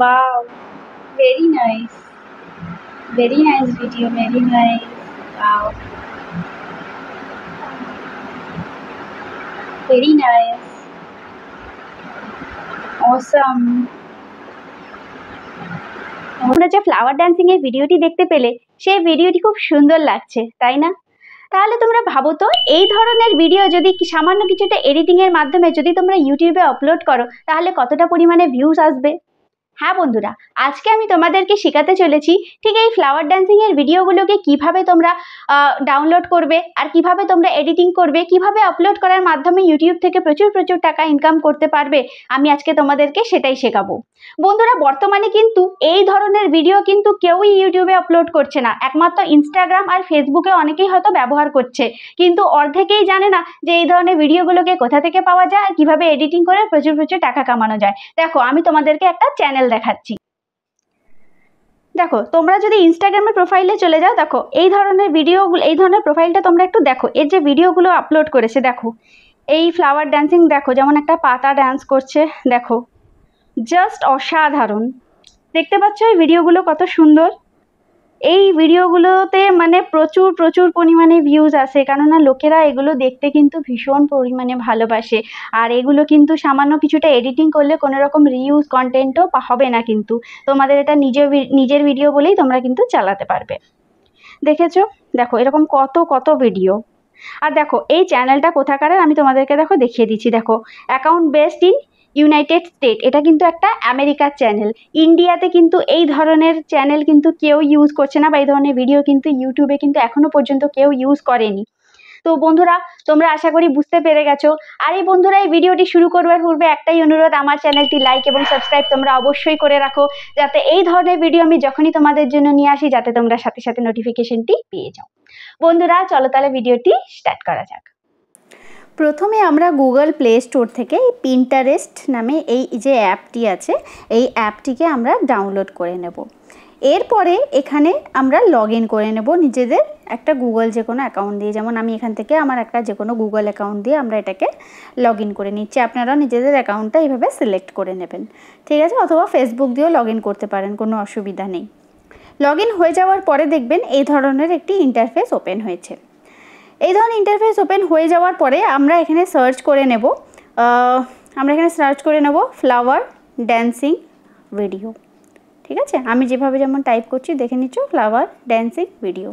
Wow, very nice. Very nice video, very nice. Wow, very nice. Awesome. তোমরা যে flower dancing এর ভিডিওটি দেখতে পেলে সেই ভিডিওটি খুব সুন্দর লাগছে, তাই না? তাহলে তোমরা ভাবো তো, এই ধরনের ভিডিও যদি সামান্য কিছুটা এডিটিং এর মাধ্যমে যদি তোমরা ইউটিউবে আপলোড করো তাহলে কতটা পরিমাণে ভিউজ আসবে। হ্যাঁ বন্ধুরা, আজকে আমি তোমাদেরকে শেখাতে চলেছি ঠিক এই ফ্লাওয়ার ড্যান্সিং এর ভিডিওগুলোকে কিভাবে তোমরা ডাউনলোড করবে আর কিভাবে তোমরা এডিটিং করবে, কিভাবে আপলোড করার মাধ্যমে ইউটিউব থেকে প্রচুর প্রচুর টাকা ইনকাম করতে পারবে। আমি আজকে তোমাদেরকে সেটাই শেখাবো। বন্ধুরা, বর্তমানে কিন্তু এই ধরনের ভিডিও কিন্তু কেউই ইউটিউবে আপলোড করছে না, একমাত্র ইনস্টাগ্রাম আর ফেসবুকে অনেকেই হয়তো ব্যবহার করছে, কিন্তু অর্ধেকেই জানে না যে এই ধরনের ভিডিওগুলোকে কোথা থেকে পাওয়া যায় আর কিভাবে এডিটিং করে প্রচুর প্রচুর টাকা কামানো যায়। দেখো, আমি তোমাদেরকে একটা চ্যানেল দেখাচ্ছি। দেখো, তোমরা যদি ইনস্টাগ্রামের প্রোফাইলে চলে যাও, দেখো এই ধরনের ভিডিওগুলো, এই ধরনের প্রোফাইলটা তোমরা একটু দেখো। এর যে ভিডিওগুলো আপলোড করেছে, দেখো এই ফ্লাওয়ার ড্যান্সিং, দেখো যেমন একটা পাতা ডান্স করছে, দেখো জাস্ট অসাধারণ। দেখতে পাচ্ছ এই ভিডিওগুলো কত সুন্দর। এই ভিডিওগুলোতে মানে প্রচুর প্রচুর পরিমাণে ভিউজ আসে, কেননা লোকেরা এগুলো দেখতে কিন্তু ভীষণ পরিমাণে ভালোবাসে। আর এগুলো কিন্তু সামান্য কিছুটা এডিটিং করলে কোনো রকম রিউজ কন্টেন্টও হবে না, কিন্তু তোমাদের এটা নিজের ভিডিও বলেই তোমরা কিন্তু চালাতে পারবে। দেখেছো? দেখো এরকম কত কত ভিডিও। আর দেখো এই চ্যানেলটা কোথাকার আমি তোমাদেরকে দেখো দেখিয়ে দিচ্ছি। দেখো, account based in United state, এটা কিন্তু একটা আমেরিকার চ্যানেল। ইন্ডিয়াতে কিন্তু এই ধরনের চ্যানেল কিন্তু কেউ ইউজ করছে না, বা এই ধরনের ভিডিও কিন্তু ইউটিউবে কিন্তু এখনো পর্যন্ত কেউ ইউজ করেনি। তো বন্ধুরা, তোমরা আশা করি বুঝতে পেরে গেছো। আর এই বন্ধুরা, এই ভিডিওটি শুরু করবার পূর্বে একটাই অনুরোধ, আমার চ্যানেলটি লাইক এবং সাবস্ক্রাইব তোমরা অবশ্যই করে রাখো, যাতে এই ধরনের ভিডিও আমি যখনই তোমাদের জন্য নিয়ে আসি যাতে তোমরা সাথে সাথে নোটিফিকেশনটি পেয়ে যাও। বন্ধুরা, চলো তাহলে ভিডিওটি স্টার্ট করা যাক। প্রথমে আমরা গুগল প্লে স্টোর থেকে পিন্টারেস্ট নামে এই যে অ্যাপটি আছে, এই অ্যাপটিকে আমরা ডাউনলোড করে নেব। এরপরে এখানে আমরা লগ ইন করে নেব নিজেদের একটা গুগল যে কোনো অ্যাকাউন্ট দিয়ে। যেমন আমি এখান থেকে আমার একটা যে কোনো গুগল অ্যাকাউন্ট দিয়ে আমরা এটাকে লগ ইন করে নিচ্ছি। আপনারাও নিজেদের অ্যাকাউন্টটা এইভাবে সিলেক্ট করে নেবেন, ঠিক আছে? অথবা ফেসবুক দিয়েও লগ ইন করতে পারেন, কোনো অসুবিধা নেই। লগ ইন হয়ে যাওয়ার পরে দেখবেন এই ধরনের একটি ইন্টারফেস ওপেন হয়েছে। এই ধরনের ইন্টারফেস ওপেন হয়ে যাওয়ার পরে আমরা এখানে সার্চ করে নেব ফ্লাওয়ার ড্যান্সিং ভিডিও, ঠিক আছে? আমি যেভাবে যেমন টাইপ করছি দেখে নিচ্ছ, ফ্লাওয়ার ড্যান্সিং ভিডিও।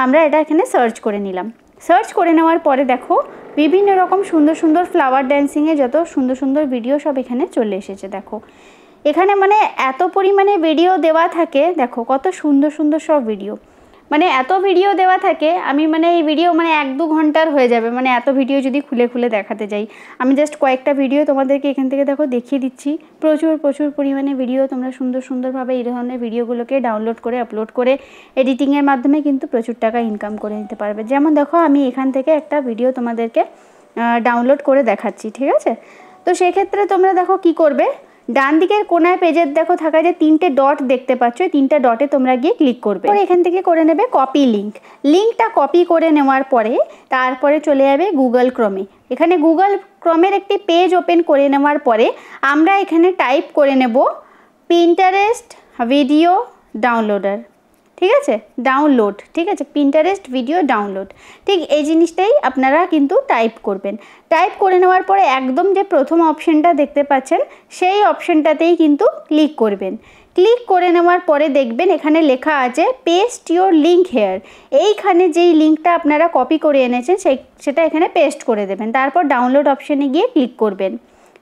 আমরা এটা এখানে সার্চ করে নিলাম। সার্চ করে নেওয়ার পরে দেখো বিভিন্ন রকম সুন্দর সুন্দর ফ্লাওয়ার ড্যান্সিংয়ে যত সুন্দর সুন্দর ভিডিও সব এখানে চলে এসেছে। দেখো এখানে মানে এত পরিমাণে ভিডিও দেওয়া থাকে, দেখো কত সুন্দর সুন্দর সব ভিডিও, মানে এত ভিডিও দেওয়া থাকে। আমি মানে এই ভিডিও মানে 1-2 ঘন্টার হয়ে যাবে, মানে এত ভিডিও যদি খুলে খুলে দেখাতে যাই। আমি জাস্ট কয়েকটা ভিডিও তোমাদেরকে এখান থেকে দেখো দেখিয়ে দিচ্ছি। প্রচুর প্রচুর পরিমাণে ভিডিও, তোমরা সুন্দর সুন্দরভাবে এই ধরনের ভিডিওগুলোকে ডাউনলোড করে আপলোড করে এডিটিংয়ের মাধ্যমে কিন্তু প্রচুর টাকা ইনকাম করে নিতে পারবে। যেমন দেখো, আমি এখান থেকে একটা ভিডিও তোমাদেরকে ডাউনলোড করে দেখাচ্ছি, ঠিক আছে? তো সেক্ষেত্রে তোমরা দেখো কি করবে, ডান দিকের কোনায় পেজের দেখো থাকা যে 3টে ডট দেখতে পাচ্ছ, এই 3টে ডটে তোমরা গিয়ে ক্লিক করবে। এখান থেকে করে নেবে কপি লিঙ্ক। লিঙ্কটা কপি করে নেওয়ার পরে তারপরে চলে যাবে গুগল ক্রোমে। এখানে গুগল ক্রোমের একটি পেজ ওপেন করে নেওয়ার পরে আমরা এখানে টাইপ করে নেব পিন্টারেস্ট ভিডিও ডাউনলোডার, ঠিক আছে? ডাউনলোড, ঠিক আছে? পিন্টারেস্ট ভিডিও ডাউনলোড, ঠিক এই জিনিসটাই আপনারা কিন্তু টাইপ করবেন। টাইপ করে নেওয়ার পরে একদম যে প্রথম অপশানটা দেখতে পাচ্ছেন সেই অপশানটাতেই কিন্তু ক্লিক করবেন। ক্লিক করে নেওয়ার পরে দেখবেন এখানে লেখা আছে পেস্ট ইওর লিঙ্ক হেয়ার। এইখানে যেই লিঙ্কটা আপনারা কপি করে এনেছেন সেটা এখানে পেস্ট করে দেবেন। তারপর ডাউনলোড অপশানে গিয়ে ক্লিক করবেন।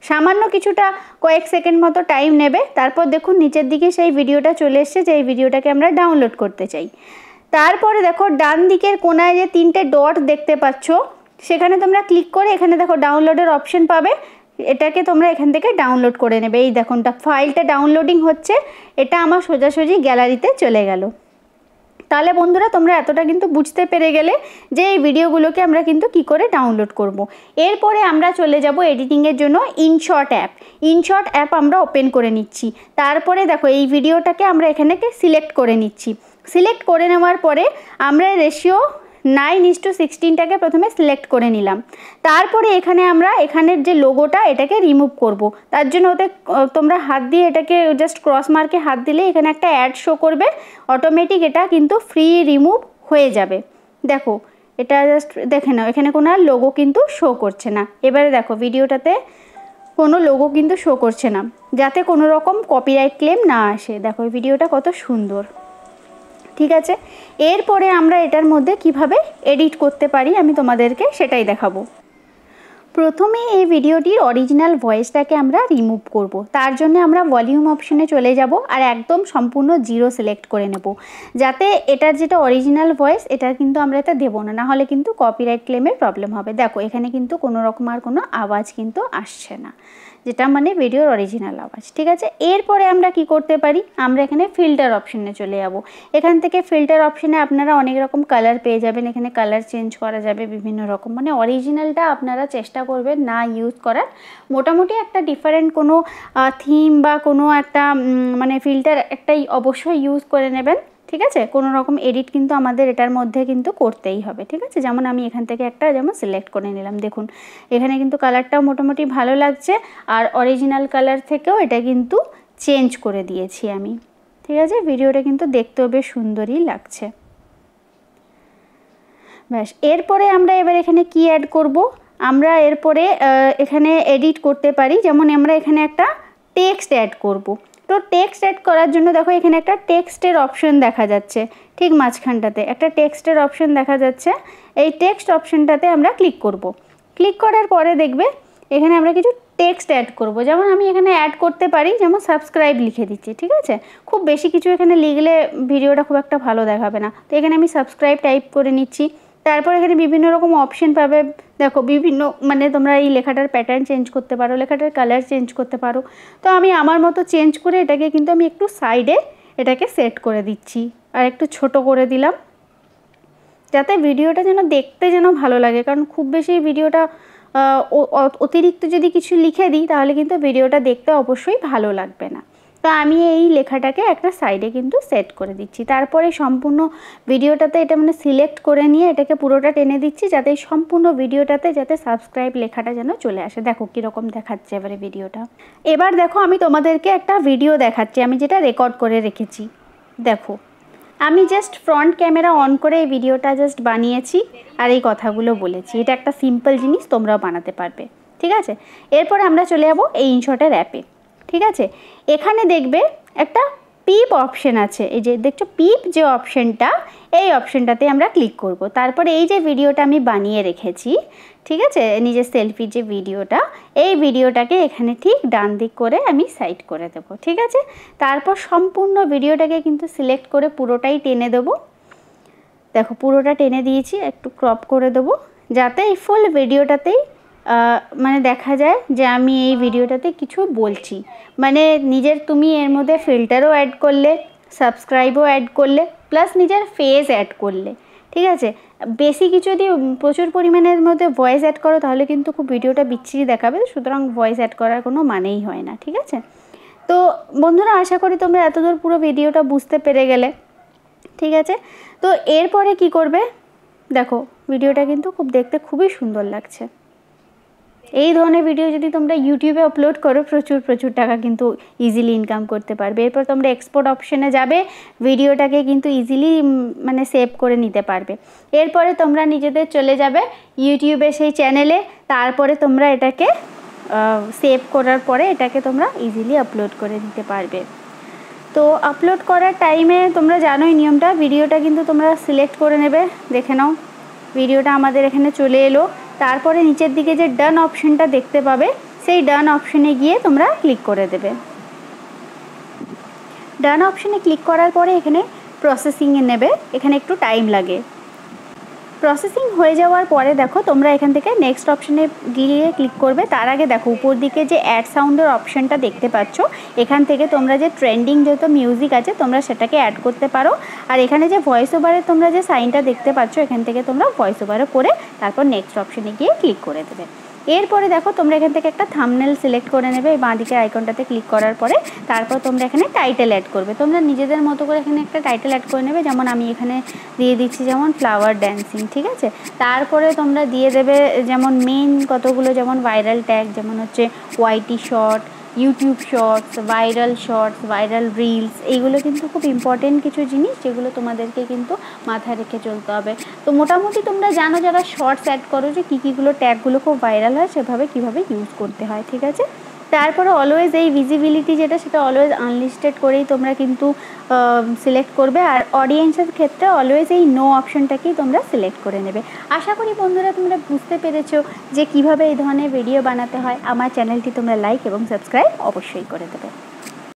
সামান্য কিছুটা কয়েক সেকেন্ড মতো টাইম নেবে। তারপর দেখুন নিচের দিকে সেই ভিডিওটা চলে এসছে, যে এই ভিডিওটাকে আমরা ডাউনলোড করতে চাই। তারপরে দেখো ডান দিকের কোনায় যে 3টে ডট দেখতে পাচ্ছ, সেখানে তোমরা ক্লিক করে এখানে দেখো ডাউনলোডের অপশন পাবে। এটাকে তোমরা এখান থেকে ডাউনলোড করে নেবে। এই দেখুন ফাইলটা ডাউনলোডিং হচ্ছে, এটা আমার সোজাসুজি গ্যালারিতে চলে গেল। তাহলে বন্ধুরা, তোমরা এতটা কিন্তু বুঝতে পেরে গেলে যে এই ভিডিওগুলোকে আমরা কিন্তু কি করে ডাউনলোড করব। এরপরে আমরা চলে যাব এডিটিংয়ের জন্য ইনশট অ্যাপ। ইনশট অ্যাপ আমরা ওপেন করে নিচ্ছি। তারপরে দেখো এই ভিডিওটাকে আমরা এখানে সিলেক্ট করে নিচ্ছি। সিলেক্ট করে নেওয়ার পরে আমরা রেশিও 9:16টাকে প্রথমে সিলেক্ট করে নিলাম। তারপরে এখানে আমরা এখানের যে লোগোটা এটাকে রিমুভ করব। তার জন্য ওতে তোমরা হাত দিয়ে এটাকে জাস্ট ক্রস মার্কে হাত দিলে এখানে একটা অ্যাড শো করবে, অটোমেটিক এটা কিন্তু ফ্রি রিমুভ হয়ে যাবে। দেখো এটা জাস্ট দেখে নাও, এখানে কোনো আর লোগো কিন্তু শো করছে না। এবারে দেখো ভিডিওটাতে কোনো লোগো কিন্তু শো করছে না, যাতে কোনো রকম কপিরাইট ক্লেম না আসে। দেখো ভিডিওটা কত সুন্দর, ঠিক আছে। এরপরে আমরা এটার মধ্যে কিভাবে এডিট করতে পারি আমি তোমাদেরকে সেটাই দেখাবো। প্রথমে এই ভিডিওটির অরিজিনাল ভয়েসটাকে আমরা রিমুভ করব। তার জন্য আমরা ভলিউম অপশনে চলে যাব আর একদম সম্পূর্ণ 0 সিলেক্ট করে নেব, যাতে এটার যেটা অরিজিনাল ভয়েস এটা কিন্তু আমরা এটা দেবো না, নাহলে কিন্তু কপিরাইট ক্লেমের প্রবলেম হবে। দেখো এখানে কিন্তু কোনো রকম আর কোনো আওয়াজ কিন্তু আসছে না, যেটা মানে ভিডিওর অরিজিনাল আওয়াজ, ঠিক আছে। এরপরে আমরা কি করতে পারি, আমরা এখানে ফিল্টার অপশনে চলে যাব। এখান থেকে ফিল্টার অপশনে আপনারা অনেক রকম কালার পেয়ে যাবেন, এখানে কালার চেঞ্জ করা যাবে বিভিন্ন রকম, মানে অরিজিনালটা আপনারা চেষ্টা করবেন না ইউজ করার। মোটামুটি একটা ডিফারেন্ট কোনো থিম বা কোনো একটা মানে ফিল্টার একটাই অবশ্যই ইউজ করে নেবেন, ঠিক আছে। কোনো রকম এডিট কিন্তু আমাদের এটার মধ্যে কিন্তু করতেই হবে, ঠিক আছে। যেমন আমি এখান থেকে একটা যেমন সিলেক্ট করে নিলাম, দেখুন এখানে কিন্তু কালারটাও মোটামুটি ভালো লাগছে, আর অরিজিনাল কালার থেকেও এটা কিন্তু চেঞ্জ করে দিয়েছি আমি, ঠিক আছে। ভিডিওটা কিন্তু দেখতেও বেশ সুন্দরই লাগছে। ব্যাস, এরপরে আমরা এবার এখানে কি অ্যাড করব, আমরা এরপরে এখানে এডিট করতে পারি। যেমন আমরা এখানে একটা টেক্সট অ্যাড করব। তো টেক্সট অ্যাড করার জন্য দেখো এখানে একটা টেক্সটের অপশন দেখা যাচ্ছে, ঠিক মাঝখানটাতে একটা টেক্সটের অপশন দেখা যাচ্ছে। এই টেক্সট অপশনটাতে আমরা ক্লিক করব। ক্লিক করার পরে দেখবে এখানে আমরা কিছু টেক্সট অ্যাড করব। যেমন আমি এখানে অ্যাড করতে পারি, যেমন সাবস্ক্রাইব লিখে দিচ্ছি, ঠিক আছে। খুব বেশি কিছু এখানে লিখলে ভিডিওটা খুব একটা ভালো দেখাবে না, তো এখানে আমি সাবস্ক্রাইব টাইপ করে নিচ্ছি। তারপর এখানে বিভিন্ন রকম অপশন পাবে, দেখো বিভিন্ন মানে তোমরা এই লেখাটার প্যাটার্ন চেঞ্জ করতে পারো, লেখাটার কালার চেঞ্জ করতে পারো। তো আমি আমার মতো চেঞ্জ করে এটাকে কিন্তু আমি একটু সাইডে এটাকে সেট করে দিচ্ছি, আর একটু ছোট করে দিলাম, যাতে ভিডিওটা যেন দেখতে যেন ভালো লাগে। কারণ খুব বেশি ভিডিওটা অতিরিক্ত যদি কিছু লিখে দিই তাহলে কিন্তু ভিডিওটা দেখতে অবশ্যই ভালো লাগবে না। তো আমি এই লেখাটাকে একটা সাইডে কিন্তু সেট করে দিচ্ছি। তারপরে সম্পূর্ণ ভিডিওটাতে এটা মানে সিলেক্ট করে নিয়ে এটাকে পুরোটা টেনে দিচ্ছি, যাতে এই সম্পূর্ণ ভিডিওটাতে যাতে সাবস্ক্রাইব লেখাটা যেন চলে আসে। দেখো কীরকম দেখাচ্ছে এবারে ভিডিওটা। এবার দেখো আমি তোমাদেরকে একটা ভিডিও দেখাচ্ছি, আমি যেটা রেকর্ড করে রেখেছি। দেখো আমি জাস্ট ফ্রন্ট ক্যামেরা অন করে এই ভিডিওটা জাস্ট বানিয়েছি আর এই কথাগুলো বলেছি। এটা একটা সিম্পল জিনিস, তোমরাও বানাতে পারবে, ঠিক আছে। এরপরে আমরা চলে যাব এই ইনশটের অ্যাপে, ঠিক আছে। এখানে দেখবে একটা পিপ অপশন আছে, এই যে দেখছো পিপ যে অপশনটা, এই অপশনটাতে আমরা ক্লিক করব। তারপরে এই যে ভিডিওটা আমি বানিয়ে রেখেছি, ঠিক আছে, নিজের সেলফির যে ভিডিওটা, এই ভিডিওটাকে এখানে ঠিক ডান দিক করে আমি সাইড করে দেবো, ঠিক আছে। তারপর সম্পূর্ণ ভিডিওটাকে কিন্তু সিলেক্ট করে পুরোটাই টেনে দেবো। দেখো পুরোটা টেনে দিয়েছি, একটু ক্রপ করে দেবো, যাতে এই ফুল ভিডিওটাতেই মানে দেখা যায় যে আমি এই ভিডিওটাতে কিছু বলছি। মানে নিজের তুমি এর মধ্যে ফিল্টারও অ্যাড করলে, সাবস্ক্রাইবও অ্যাড করলে, প্লাস নিজের ফেস অ্যাড করলে, ঠিক আছে। বেশি কিছু যদি প্রচুর পরিমাণের মধ্যে ভয়েস অ্যাড করো তাহলে কিন্তু খুব ভিডিওটা বিচ্ছিরি দেখাবে, সুতরাং ভয়েস অ্যাড করার কোনো মানেই হয় না, ঠিক আছে। তো বন্ধুরা আশা করি তোমরা এতদূর পুরো ভিডিওটা বুঝতে পেরে গেলে, ঠিক আছে। তো এরপরে কি করবে, দেখো ভিডিওটা কিন্তু খুব দেখতে খুবই সুন্দর লাগছে। এই ধরনের ভিডিও যদি তোমরা ইউটিউবে আপলোড করো প্রচুর টাকা কিন্তু ইজিলি ইনকাম করতে পারবে। এরপর তোমরা এক্সপোর্ট অপশনে যাবে, ভিডিওটাকে কিন্তু ইজিলি মানে সেভ করে নিতে পারবে। এরপরে তোমরা নিজেদের চলে যাবে ইউটিউবে সেই চ্যানেলে, তারপরে তোমরা এটাকে সেভ করার পরে এটাকে তোমরা ইজিলি আপলোড করে দিতে পারবে। তো আপলোড করার টাইমে তোমরা জানোই নিয়মটা, ভিডিওটা কিন্তু তোমরা সিলেক্ট করে নেবে। দেখে নাও ভিডিওটা আমাদের এখানে চলে এলো। তারপরে নিচের দিকে যে ডান অপশনটা দেখতে পাবে, সেই ডান অপশনে গিয়ে তোমরা ক্লিক করে দেবে। ডান অপশনে ক্লিক করার পরে এখানে প্রসেসিংয়ে নেবে, এখানে একটু টাইম লাগে। প্রসেসিং হয়ে যাওয়ার পরে দেখো তোমরা এখান থেকে নেক্সট অপশনে গিয়ে ক্লিক করবে। তার আগে দেখো উপর দিকে যে অ্যাড সাউন্ডের অপশনটা দেখতে পাচ্ছ, এখান থেকে তোমরা যে ট্রেন্ডিং যত মিউজিক আছে তোমরা সেটাকে অ্যাড করতে পারো। আর এখানে যে ভয়েস ওভারে তোমরা যে সাইনটা দেখতে পাচ্ছ, এখান থেকে তোমরা ভয়েস ওভারে করে তারপর নেক্সট অপশনে গিয়ে ক্লিক করে দেবে। এরপরে দেখো তোমরা এখান থেকে একটা থাম্বনেল সিলেক্ট করে নেবে, এই বাঁদিকে আইকনটাতে ক্লিক করার পরে তারপর তোমরা এখানে টাইটেল অ্যাড করবে। তোমরা নিজেদের মতো করে এখানে একটা টাইটেল অ্যাড করে নেবে, যেমন আমি এখানে দিয়ে দিচ্ছি যেমন ফ্লাওয়ার ড্যান্সিং, ঠিক আছে। তারপরে তোমরা দিয়ে দেবে যেমন মেন কতগুলো যেমন ভাইরাল ট্যাগ, যেমন হচ্ছে YT short, YouTube shorts, viral reels, এইগুলো কিন্তু খুব ইম্পর্টেন্ট কিছু জিনিস যেগুলো তোমাদেরকে কিন্তু মাথায় রেখে চলতে হবে। তো মোটামুটি তোমরা জানো যারা শর্টস অ্যাড করো যে কীগুলো ট্যাগগুলো খুব ভাইরাল হয়, সেভাবে কীভাবে ইউজ করতে হয়, ঠিক আছে। তারপরে অলওয়েজ এই ভিজিবিলিটি সেটা অলওয়েজ আনলিস্টেড করেই তোমরা কিন্তু সিলেক্ট করবে। আর অডিয়েন্সের ক্ষেত্রে অলওয়েজ এই নো অপশনটাকেই তোমরা সিলেক্ট করে নেবে। আশা করি বন্ধুরা তোমরা বুঝতে পেরেছো যে কিভাবে এই ধরনের ভিডিও বানাতে হয়। আমার চ্যানেলটি তোমরা লাইক এবং সাবস্ক্রাইব অবশ্যই করে দেবে।